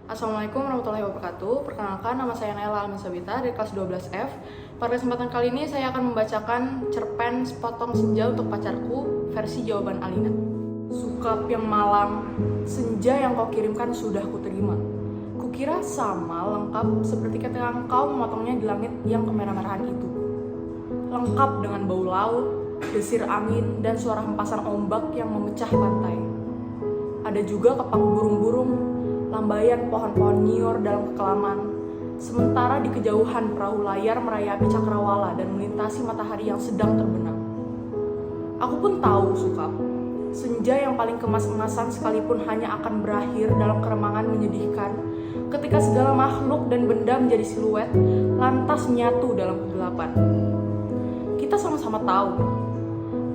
Assalamualaikum warahmatullahi wabarakatuh. Perkenalkan, nama saya Naila Almisabita dari kelas 12F. Pada kesempatan kali ini saya akan membacakan cerpen Sepotong Senja untuk Pacarku versi jawaban Alina. Sukap yang malang, senja yang kau kirimkan sudah kuterima. Kukira sama lengkap seperti ketika engkau memotongnya di langit yang kemerah-merahan itu. Lengkap dengan bau laut, desir angin, dan suara hempasan ombak yang memecah pantai. Ada juga kepak burung-burung, lambaian pohon-pohon nyiur dalam kekelaman, sementara di kejauhan perahu layar merayapi cakrawala dan melintasi matahari yang sedang terbenam. Aku pun tahu Sukap, senja yang paling kemas-emasan sekalipun hanya akan berakhir dalam keremangan menyedihkan ketika segala makhluk dan benda menjadi siluet lantas menyatu dalam kegelapan. Kita sama-sama tahu,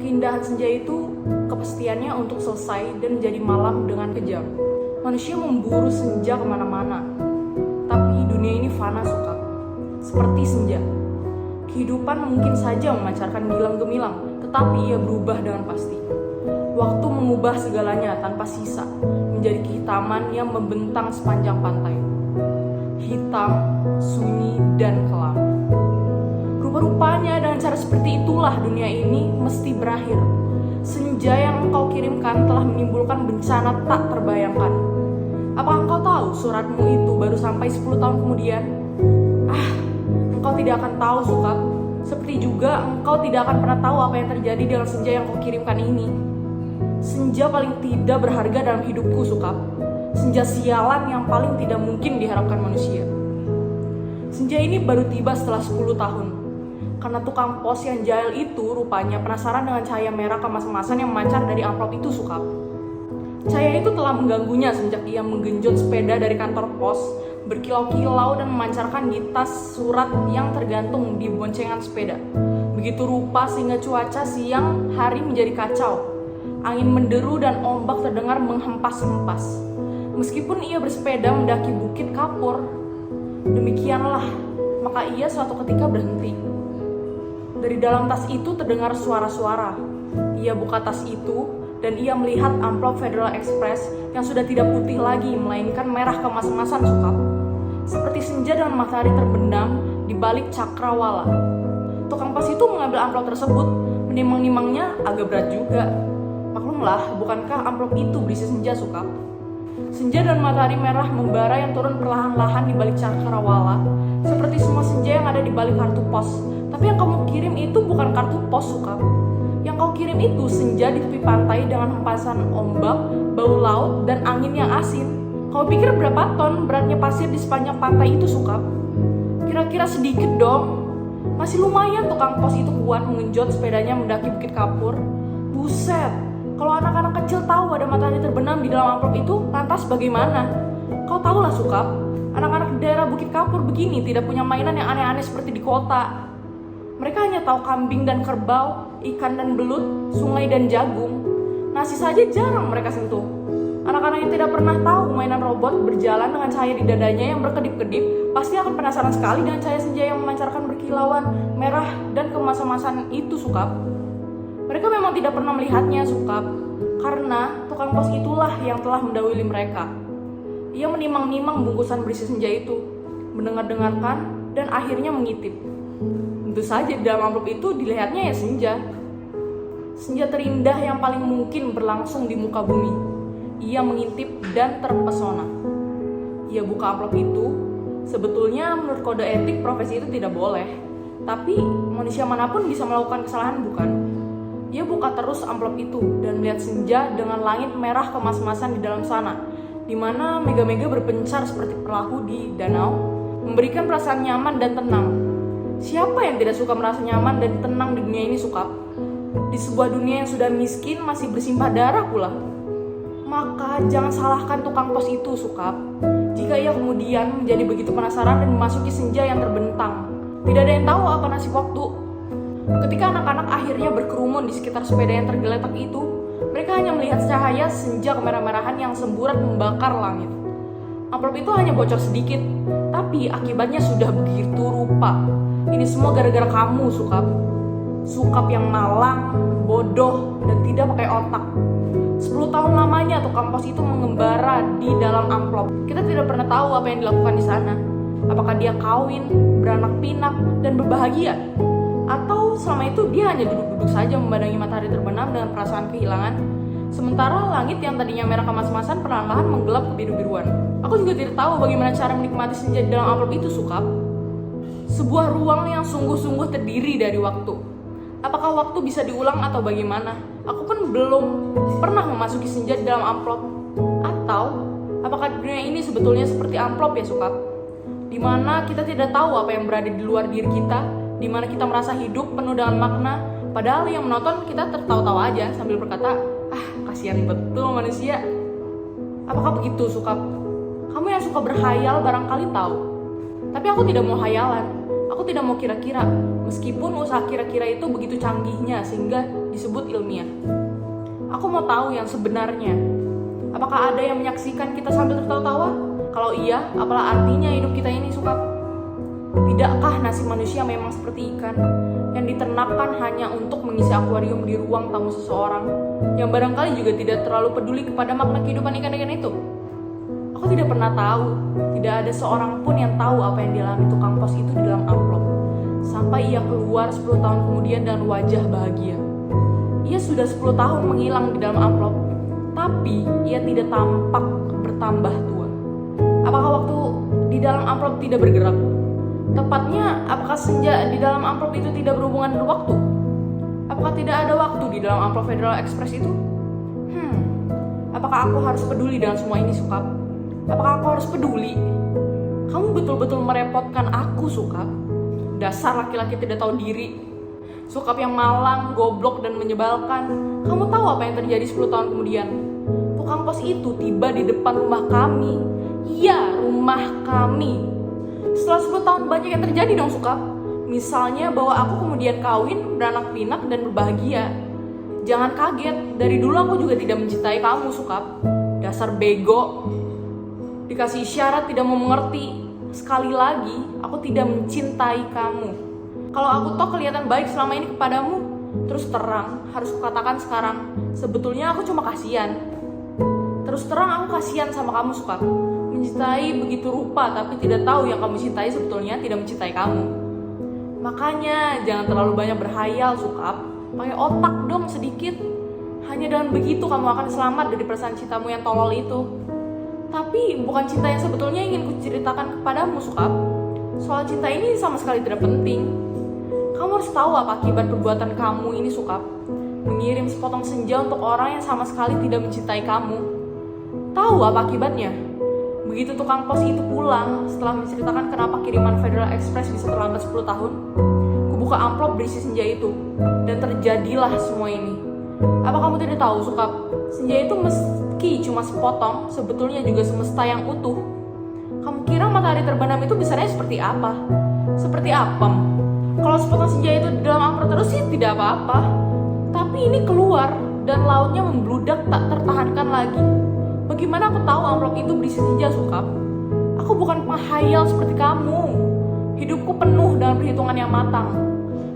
keindahan senja itu kepastiannya untuk selesai dan menjadi malam dengan kejam. Manusia memburu senja kemana-mana, tapi dunia ini fana Sukap. Seperti senja, kehidupan mungkin saja memancarkan gilang gemilang, tetapi ia berubah dengan pasti. Waktu mengubah segalanya tanpa sisa, menjadi kehitaman yang membentang sepanjang pantai. Hitam, sunyi, dan kelam. Rupa-rupanya dengan cara seperti itulah dunia ini mesti berakhir. Senja yang engkau kirimkan telah menimbulkan bencana tak terbayangkan. Apakah engkau tahu suratmu itu baru sampai 10 tahun kemudian? Engkau tidak akan tahu Sukap. Seperti juga engkau tidak akan pernah tahu apa yang terjadi dengan senja yang kau kirimkan ini. Senja paling tidak berharga dalam hidupku Sukap. Senja sialan yang paling tidak mungkin diharapkan manusia. Senja ini baru tiba setelah 10 tahun. Karena tukang pos yang jahil itu rupanya penasaran dengan cahaya merah kemas-emasan yang memancar dari amplop itu Sukap. Cahaya itu telah mengganggunya sejak ia menggenjot sepeda dari kantor pos, berkilau-kilau dan memancarkan di tas surat yang tergantung di boncengan sepeda. Begitu rupa sehingga cuaca siang hari menjadi kacau. Angin menderu dan ombak terdengar menghempas-hempas. Meskipun ia bersepeda mendaki bukit kapur, demikianlah, maka ia suatu ketika berhenti. Dari dalam tas itu terdengar suara-suara. Ia buka tas itu dan ia melihat amplop Federal Express yang sudah tidak putih lagi, melainkan merah kemas-emasan Sukap. Seperti senja dengan matahari terbenam di balik cakrawala. Tukang pos itu mengambil amplop tersebut, menimang-nimangnya agak berat juga. Maklumlah, bukankah amplop itu berisi senja Sukap? Senja dan matahari merah membara yang turun perlahan-lahan di balik cakrawala, seperti semua senja yang ada di balik kartu pos. Tapi yang kamu kirim itu bukan kartu pos Sukap. Yang kau kirim itu senja di tepi pantai dengan hempasan ombak, bau laut, dan angin yang asin. Kau pikir berapa ton beratnya pasir di sepanjang pantai itu Sukap? Kira-kira sedikit dong. Masih lumayan tukang pos itu kuat mengenjot sepedanya mendaki bukit kapur. Buset, kalau anak-anak kecil tahu ada matahari terbenam di dalam amplop itu, lantas bagaimana? Kau tahulah Sukap, anak-anak di daerah bukit kapur begini tidak punya mainan yang aneh-aneh seperti di kota. Mereka hanya tahu kambing dan kerbau, ikan dan belut, sungai dan jagung. Nasi saja jarang mereka sentuh. Anak-anak yang tidak pernah tahu mainan robot berjalan dengan cahaya di dadanya yang berkedip-kedip pasti akan penasaran sekali dengan cahaya senja yang memancarkan berkilauan merah dan kemas-emasan itu Sukap. Mereka memang tidak pernah melihatnya Sukap, karena tukang pos itulah yang telah mendahului mereka. Ia menimang-nimang bungkusan berisi senja itu, mendengar-dengarkan, dan akhirnya mengintip. Tentu saja di dalam amplop itu dilihatnya ya senja. Senja terindah yang paling mungkin berlangsung di muka bumi. Ia mengintip dan terpesona. Ia buka amplop itu. Sebetulnya menurut kode etik profesi itu tidak boleh. Tapi manusia manapun bisa melakukan kesalahan bukan? Ia buka terus amplop itu dan melihat senja dengan langit merah kemas-emasan di dalam sana, di mana mega-mega berpencar seperti perahu di danau, memberikan perasaan nyaman dan tenang. Siapa yang tidak suka merasa nyaman dan tenang di dunia ini Sukap? Di sebuah dunia yang sudah miskin masih bersimpah darah pula. Maka jangan salahkan tukang pos itu Sukap. Jika ia kemudian menjadi begitu penasaran dan memasuki senja yang terbentang. Tidak ada yang tahu apa nasib waktu. Ketika anak-anak akhirnya berkerumun di sekitar sepeda yang tergeletak itu, mereka hanya melihat cahaya senja kemerah-merahan yang semburat membakar langit. Amplop itu hanya bocor sedikit, tapi akibatnya sudah begitu rupa. Ini semua gara-gara kamu, Sukap. Sukap yang malang, bodoh, dan tidak pakai otak. 10 tahun lamanya tukang pos itu mengembara di dalam amplop. Kita tidak pernah tahu apa yang dilakukan di sana. Apakah dia kawin, beranak pinak, dan berbahagia? Atau selama itu dia hanya duduk-duduk saja memandangi matahari terbenam dengan perasaan kehilangan? Sementara langit yang tadinya merah kemas-kemasan perlahan-lahan menggelap ke biru-biruan. Aku juga tidak tahu bagaimana cara menikmati senja di dalam amplop itu, Sukap. Sebuah ruang yang sungguh-sungguh terdiri dari waktu. Apakah waktu bisa diulang atau bagaimana? Aku kan belum pernah memasuki senja di dalam amplop. Atau apakah dunia ini sebetulnya seperti amplop ya, Sukap? Dimana kita tidak tahu apa yang berada di luar diri kita, dimana kita merasa hidup penuh dengan makna, padahal yang menonton kita tertawa-tawa aja sambil berkata, kasihan betul manusia. Apakah begitu, Sukap? Kamu yang suka berhayal barangkali tahu. Tapi aku tidak mau hayalan. Aku tidak mau kira-kira, meskipun usaha kira-kira itu begitu canggihnya sehingga disebut ilmiah. Aku mau tahu yang sebenarnya. Apakah ada yang menyaksikan kita sambil tertawa-tawa? Kalau iya, apalah artinya hidup kita ini, Sukap? Tidakkah nasib manusia memang seperti ikan yang diternakkan hanya untuk mengisi akuarium di ruang tamu seseorang yang barangkali juga tidak terlalu peduli kepada makna kehidupan ikan-ikan itu? Aku tidak pernah tahu, tidak ada seorang pun yang tahu apa yang dialami tukang pos itu di dalam amplop. Sampai ia keluar 10 tahun kemudian dengan wajah bahagia. Ia sudah 10 tahun menghilang di dalam amplop, tapi ia tidak tampak bertambah tua. Apakah waktu di dalam amplop tidak bergerak? Tepatnya, apakah senja di dalam amplop itu tidak berhubungan dengan waktu? Apakah tidak ada waktu di dalam amplop Federal Express itu? Apakah aku harus peduli dengan semua ini, Sukap? Apakah aku harus peduli? Kamu betul-betul merepotkan aku, Sukap. Dasar laki-laki tidak tahu diri. Sukap yang malang, goblok, dan menyebalkan. Kamu tahu apa yang terjadi 10 tahun kemudian? Tukang pos itu tiba di depan rumah kami. Iya, rumah kami. Setelah 10 tahun banyak yang terjadi dong, Sukap. Misalnya bahwa aku kemudian kawin, beranak pinak, dan berbahagia. Jangan kaget, dari dulu aku juga tidak mencintai kamu, Sukap. Dasar bego. Dikasih isyarat tidak mau mengerti. Sekali lagi, aku tidak mencintai kamu. Kalau aku toh kelihatan baik selama ini kepadamu, terus terang, harus kukatakan sekarang, sebetulnya aku cuma kasihan. Terus terang aku kasihan sama kamu, Sukap. Mencintai begitu rupa, tapi tidak tahu yang kamu cintai sebetulnya tidak mencintai kamu. Makanya jangan terlalu banyak berhayal, Sukap. Pakai otak dong sedikit. Hanya dengan begitu kamu akan selamat dari perasaan cintamu yang tolol itu. Tapi bukan cinta yang sebetulnya ingin kuceritakan kepadamu, Sukap. Soal cinta ini sama sekali tidak penting. Kamu harus tahu apa akibat perbuatan kamu ini, Sukap. Mengirim sepotong senja untuk orang yang sama sekali tidak mencintai kamu. Tahu apa akibatnya? Begitu tukang pos itu pulang setelah menceritakan kenapa kiriman Federal Express bisa terlambat 10 tahun, kubuka amplop berisi senja itu, dan terjadilah semua ini. Apa kamu tidak tahu, Sukap? Senja itu meski cuma sepotong, sebetulnya juga semesta yang utuh. Kamu kira matahari terbenam itu besarnya seperti apa? Seperti apem. Kalau sepotong senja itu di dalam amplop terus sih tidak apa-apa. Tapi ini keluar dan lautnya membludak tak tertahankan lagi. Bagaimana aku tahu amplop itu berisi senja, Sukap? Aku bukan penghayal seperti kamu. Hidupku penuh dengan perhitungan yang matang.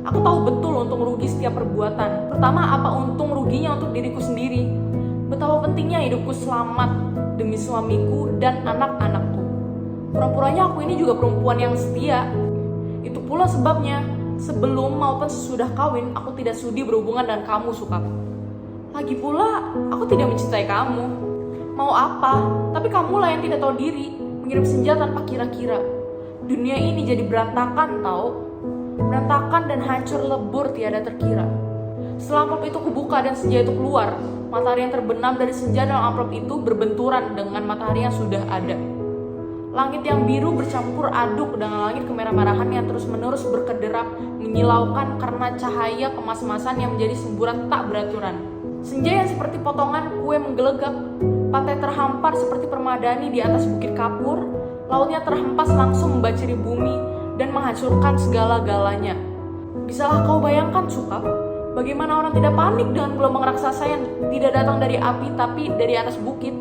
Aku tahu betul untung rugi setiap perbuatan. Pertama, apa untung ruginya untuk diriku sendiri. Betapa pentingnya hidupku selamat demi suamiku dan anak-anakku. Pura-puranya aku ini juga perempuan yang setia. Itu pula sebabnya, sebelum maupun sesudah kawin, aku tidak sudi berhubungan dengan kamu, Sukap. Lagi pula, aku tidak mencintai kamu. Mau apa? Tapi kamulah yang tidak tahu diri, mengirim senja tanpa kira-kira. Dunia ini jadi berantakan, tau? Berantakan dan hancur lebur tiada terkira. Setelah amplop itu kubuka dan senja itu keluar, matahari yang terbenam dari senja dalam amplop itu berbenturan dengan matahari yang sudah ada. Langit yang biru bercampur aduk dengan langit kemerah-merahan yang terus-menerus berkederap, menyilaukan karena cahaya kemas-kemasan yang menjadi semburan tak beraturan. Senja yang seperti potongan kue menggelegak, pantai terhampar seperti permadani di atas bukit kapur, lautnya terhempas langsung membaciri bumi dan menghancurkan segala-galanya. Bisalah kau bayangkan, Sukap, bagaimana orang tidak panik dengan gelombang raksasa yang tidak datang dari api tapi dari atas bukit.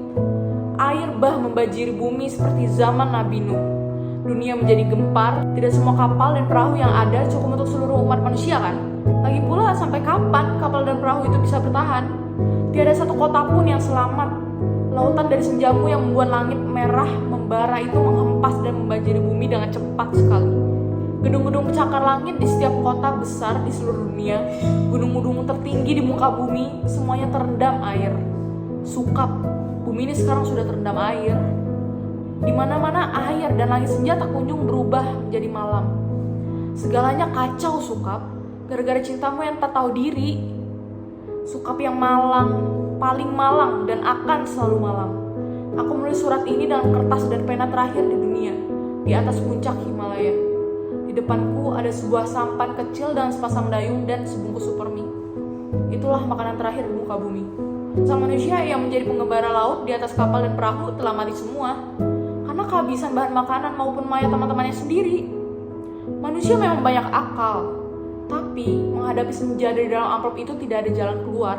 Air bah membajiri bumi seperti zaman Nabi Nuh. Dunia menjadi gempar, tidak semua kapal dan perahu yang ada cukup untuk seluruh umat manusia kan? Lagi pula sampai kapan kapal dan perahu itu bisa bertahan? Tiada satu kota pun yang selamat. Lautan dari senjamu yang membuat langit merah membara itu menghempas dan membanjiri bumi dengan cepat sekali. Gedung-gedung pencakar langit di setiap kota besar di seluruh dunia, gunung-gunung tertinggi di muka bumi, semuanya terendam air. Sukap, bumi ini sekarang sudah terendam air. Di mana-mana air dan langit senja tak kunjung berubah menjadi malam. Segalanya kacau, Sukap, gara-gara cintamu yang tak tahu diri. Sukap yang malang, paling malang dan akan selalu malang. Aku menulis surat ini dengan kertas dan pena terakhir di dunia, di atas puncak Himalaya. Di depanku ada sebuah sampan kecil dengan sepasang dayung dan sebungkus super mie. Itulah makanan terakhir di muka bumi. Sang manusia yang menjadi pengembara laut di atas kapal dan perahu telah mati semua karena kehabisan bahan makanan maupun mayat teman-temannya sendiri. Manusia memang banyak akal, tapi menghadapi senja dari dalam amplop itu tidak ada jalan keluar.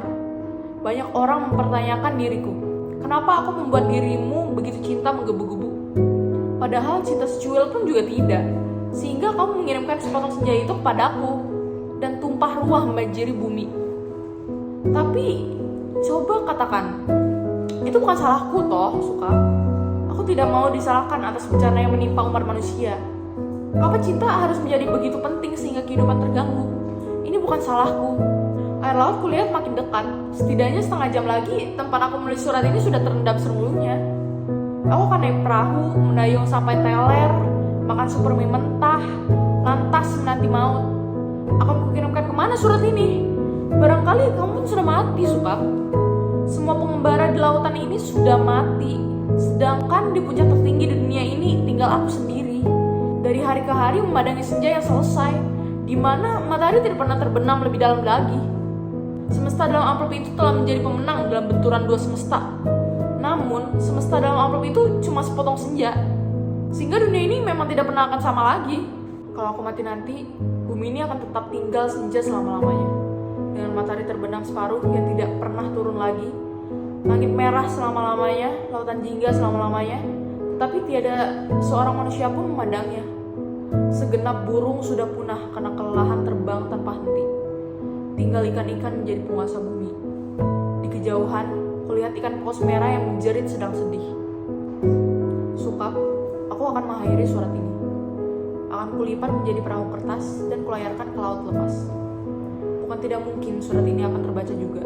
Banyak orang mempertanyakan diriku, kenapa aku membuat dirimu begitu cinta menggebu-gebu? Padahal cinta secuil pun juga tidak, sehingga kamu mengirimkan sepotong senja itu kepadaku dan tumpah ruah membanjiri bumi. Tapi coba katakan, itu bukan salahku toh, Suka. Aku tidak mau disalahkan atas bencana yang menimpa umat manusia. Kenapa cinta harus menjadi begitu penting sehingga kehidupan terganggu? Ini bukan salahku. Air laut kulihat makin dekat. Setidaknya setengah jam lagi tempat aku menulis surat ini sudah terendam seluruhnya. Aku akan naik perahu, mendayung sampai teler, makan super mie mentah, lantas menanti maut. Akan kukirimkan kemana surat ini? Barangkali kamu pun sudah mati, Sukap. Semua pengembara di lautan ini sudah mati. Sedangkan di puncak tertinggi di dunia ini tinggal aku sendiri. Dari hari ke hari memandangi senja yang selesai, di mana matahari tidak pernah terbenam lebih dalam lagi. Semesta dalam amplop itu telah menjadi pemenang dalam benturan dua semesta. Namun, semesta dalam amplop itu cuma sepotong senja. Sehingga dunia ini memang tidak pernah akan sama lagi. Kalau aku mati nanti, bumi ini akan tetap tinggal senja selama-lamanya. Dengan matahari terbenam separuh yang tidak pernah turun lagi. Langit merah selama-lamanya, lautan jingga selama-lamanya. Tetapi tiada seorang manusia pun memandangnya. Segenap burung sudah punah karena kelelahan terbang tanpa henti. Tinggal ikan-ikan menjadi penguasa bumi. Di kejauhan, kulihat ikan paus merah yang menjerit sedang sedih. Sukap, aku akan mengakhiri surat ini. Akan kulipat menjadi perahu kertas dan kulayarkan ke laut lepas. Bukan tidak mungkin surat ini akan terbaca juga.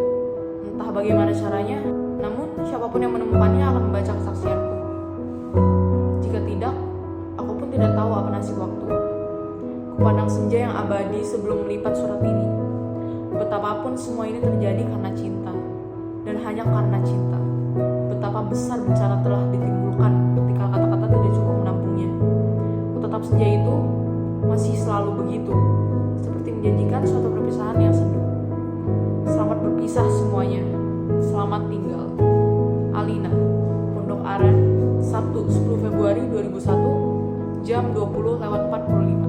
Entah bagaimana caranya, namun siapapun yang menemukannya akan membaca kesaksianku. Jika tidak, aku pun tidak tahu apa nasib waktu. Kupandang senja yang abadi sebelum melipat surat ini. Betapapun semua ini terjadi karena cinta, dan hanya karena cinta. Betapa besar bencana telah ditimbulkan ketika kata-kata tidak cukup menampungnya. Kutatap senja itu masih selalu begitu, seperti menjanjikan suatu perpisahan yang sendu. Selamat berpisah semuanya, selamat tinggal. Alina, Pondok Aren, Sabtu 10 Februari 2001, jam 20:45.